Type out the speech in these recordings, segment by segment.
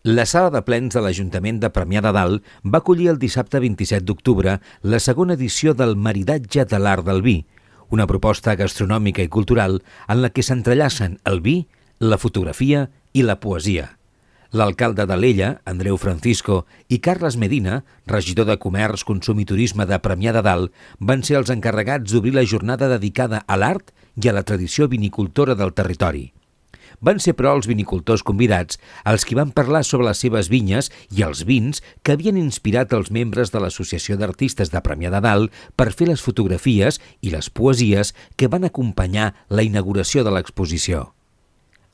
La sala de plens de l'Ajuntament de Premià de Dalt va acollir el dissabte 27 d'octubre la segona edició del Maridatge de l'Art del Vi, una proposta gastronòmica i cultural en la que s'entrellacen el vi, la fotografia i la poesia. L'alcalde d'Alella, Andreu Francisco, i Carles Medina, regidor de Comerç, Consum i Turisme de Premià de Dalt, van ser els encarregats d'obrir la jornada dedicada a l'art i a la tradició vinicultora del territori. Van ser, però, els vinicultors convidats els qui van parlar sobre les seves vinyes i els vins que havien inspirat els membres de l'Associació d'Artistes de Premià de Dalt per fer les fotografies i les poesies que van acompanyar la inauguració de l'exposició.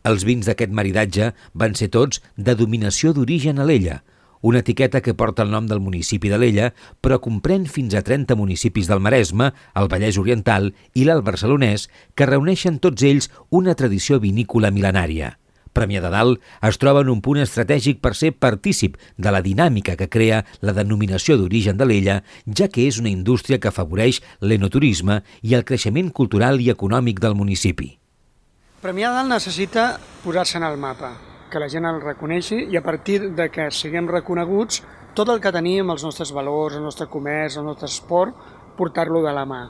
Els vins d'aquest maridatge van ser tots de denominació d'origen Alella, una etiqueta que porta el nom del municipi d'Alella, però comprèn fins a 30 municipis del Maresme, el Vallès Oriental i l'Alt Barcelonès, que reuneixen tots ells una tradició vinícola mil·lenària. Premià de Dalt es troba en un punt estratègic per ser partícip de la dinàmica que crea la denominació d'origen d'Alella, ja que és una indústria que afavoreix l'enoturisme i el creixement cultural i econòmic del municipi. Premià de Dalt necessita posar-se en el mapa, que la gent el reconeixi i a partir de que siguem reconeguts, tot el que tenim, els nostres valors, el nostre comerç, el nostre esport, portar-lo de la mà.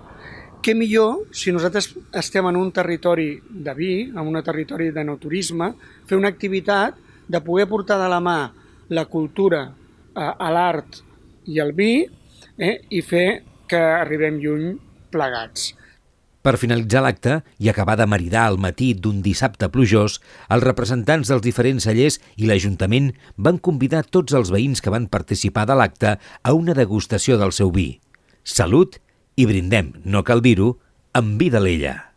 Què millor si nosaltres estem en un territori de vi, en un territori d'enoturisme, fer una activitat de poder portar de la mà la cultura a l'art i al vi i fer que arribem lluny plegats. Per finalitzar l'acte i acabar de maridar al matí d'un dissabte plujós, els representants dels diferents cellers i l'Ajuntament van convidar tots els veïns que van participar de l'acte a una degustació del seu vi. Salut i brindem, no cal dir-ho, amb vi d'Alella.